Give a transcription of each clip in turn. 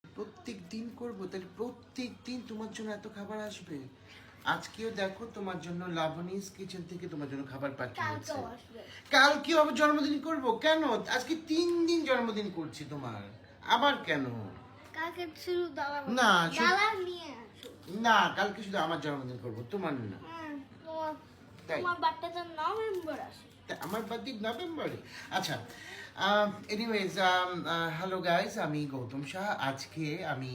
প্রত্যেক দিন করবো, তাহলে প্রত্যেক দিন তোমার জন্য এত খাবার আসবে। আজকেও দেখো তোমার জন্য লাবণীস কিচেন থেকে তোমার জন্য খাবার পাঠিয়েছে। কালকেও আবার জন্মদিন করব কেন? আজকে 3 দিন জন্মদিন করছি তোমার, আবার কেন? কালকে শুধু না দালা নিয়ে আসো। না, কালকে শুধু আমার জন্মদিন করব, তোমার না। তাই তোমার বার্থডে নভেম্বর আসে। আমার বার্থডে নভেম্বরে। আচ্ছা, এনিওয়েজ, হ্যালো গাইস, আমি গৌতম শাহ। আজকে আমি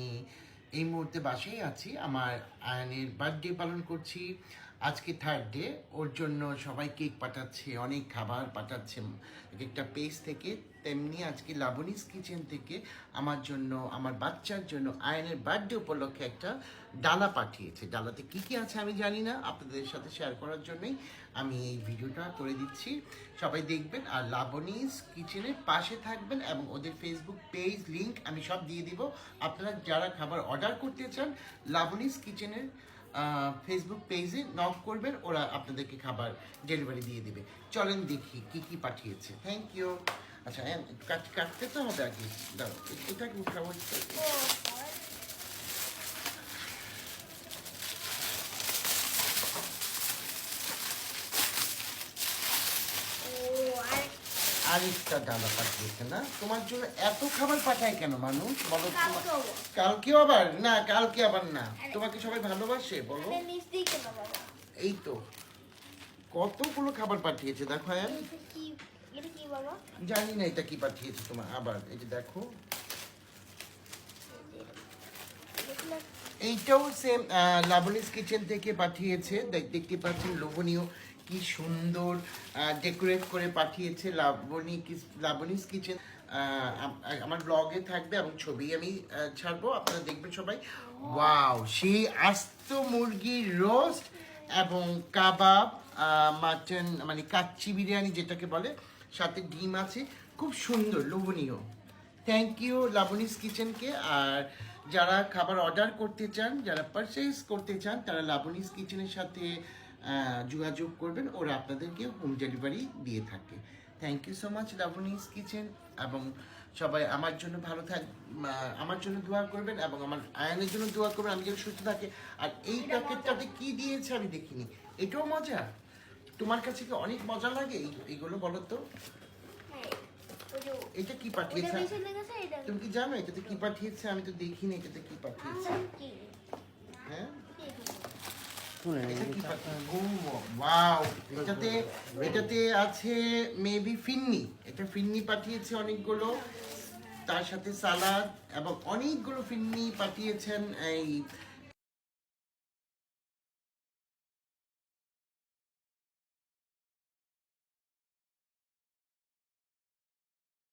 এই মুহূর্তে বাসায় আছি, আমার আয়নের বার্থডে পালন করছি। আজকে 3rd ডে, ওর জন্য সবাই কেক পাঠাচ্ছে, অনেক খাবার পাঠাচ্ছে একটা পেজ থেকে। তেমনি আজকে লাবণীস কিচেন থেকে আমার জন্য, আমার বাচ্চার জন্য আয়নের বার্থডে উপলক্ষে একটা ডালা পাঠিয়েছে। ডালাতে কি কি আছে আমি জানি না, আপনাদের সাথে শেয়ার করার জন্যই আমি এই ভিডিওটা করে দিচ্ছি। সবাই দেখবেন আর লাবণীস কিচেনের পাশে থাকবেন, এবং ওদের ফেসবুক পেজ লিংক আমি সব দিয়ে দিব। আপনারা যারা খাবার অর্ডার করতে চান, লাবণীস কিচেনের ফেসবুক পেজে নক করবেন, ওরা আপনাদেরকে খাবার ডেলিভারি দিয়ে দিবে। চলেন দেখি কি কি পাঠিয়েছে। Thank you. আচ্ছা, কাটতে তো হবে আগে, দাঁড়াও এটাকে উঠাবো একটু। আরেকটা ডালা পাঠিয়েছে না তোমার জন্য। এত খাবার পাঠায় কেন মানুষ বলো? কালকেও আবার না, কালকে আবার না। তোমাকে সবাই ভালোবাসে বলো। এই তো কতগুলো খাবার পাঠিয়েছে, দেখো। জানি না এটা কি পাঠিয়েছে তোমার আবার। এই যে দেখো, এইটাও সেম লাবণীস কিচেন থেকে পাঠিয়েছে। দেখতে পাচ্ছেন লোভনীয় কি সুন্দর ডেকোরেট করে পাঠিয়েছে লাবণীস কিচেন। আমার ব্লগে থাকবে এবং ছবি আমি ছাড়বো, আপনারা দেখবেন সবাই। ওয়াও, সেই আস্ত মুরগির রোস্ট এবং কাবাব, মাটন মানে কাচ্চি বিরিয়ানি যেটাকে বলে, সাথে ডিম আছে, খুব সুন্দর লোভনীয়। Thank you Labani's কিচেনকে। আর যারা খাবার অর্ডার করতে চান, যারা পারচেজ করতে চান, তারা লাবণীস কিচেনের সাথে যোগাযোগ করবেন, ওরা আপনাদেরকে হোম ডেলিভারি দিয়ে থাকে। Thank you so much Labani's kitchen. এবং সবাই আমার জন্য ভালো আমার জন্য দোয়া করবেন, এবং আমার আয়নের জন্য দোয়া করবেন, আমি যেন সুস্থ থাকে। আর এই প্যাকেটটাতে কি দিয়েছে আমি দেখিনি, এটাও মজা। তোমার কাছে কি অনেক মজা লাগে এইগুলো বলো তো? এটা কি পাঠিয়েছে তুমি কি জানো? এটাতে কি পাঠিয়েছে আমি তো দেখিনি। এটাতে কি পাঠিয়েছে? হ্যাঁ, এটাতে আছে মেবি ফিন্নি। এটা ফিন্নি পাঠিয়েছে অনেকগুলো, তার সাথে সালাদ, এবং অনেকগুলো ফিন্নি পাঠিয়েছেন এই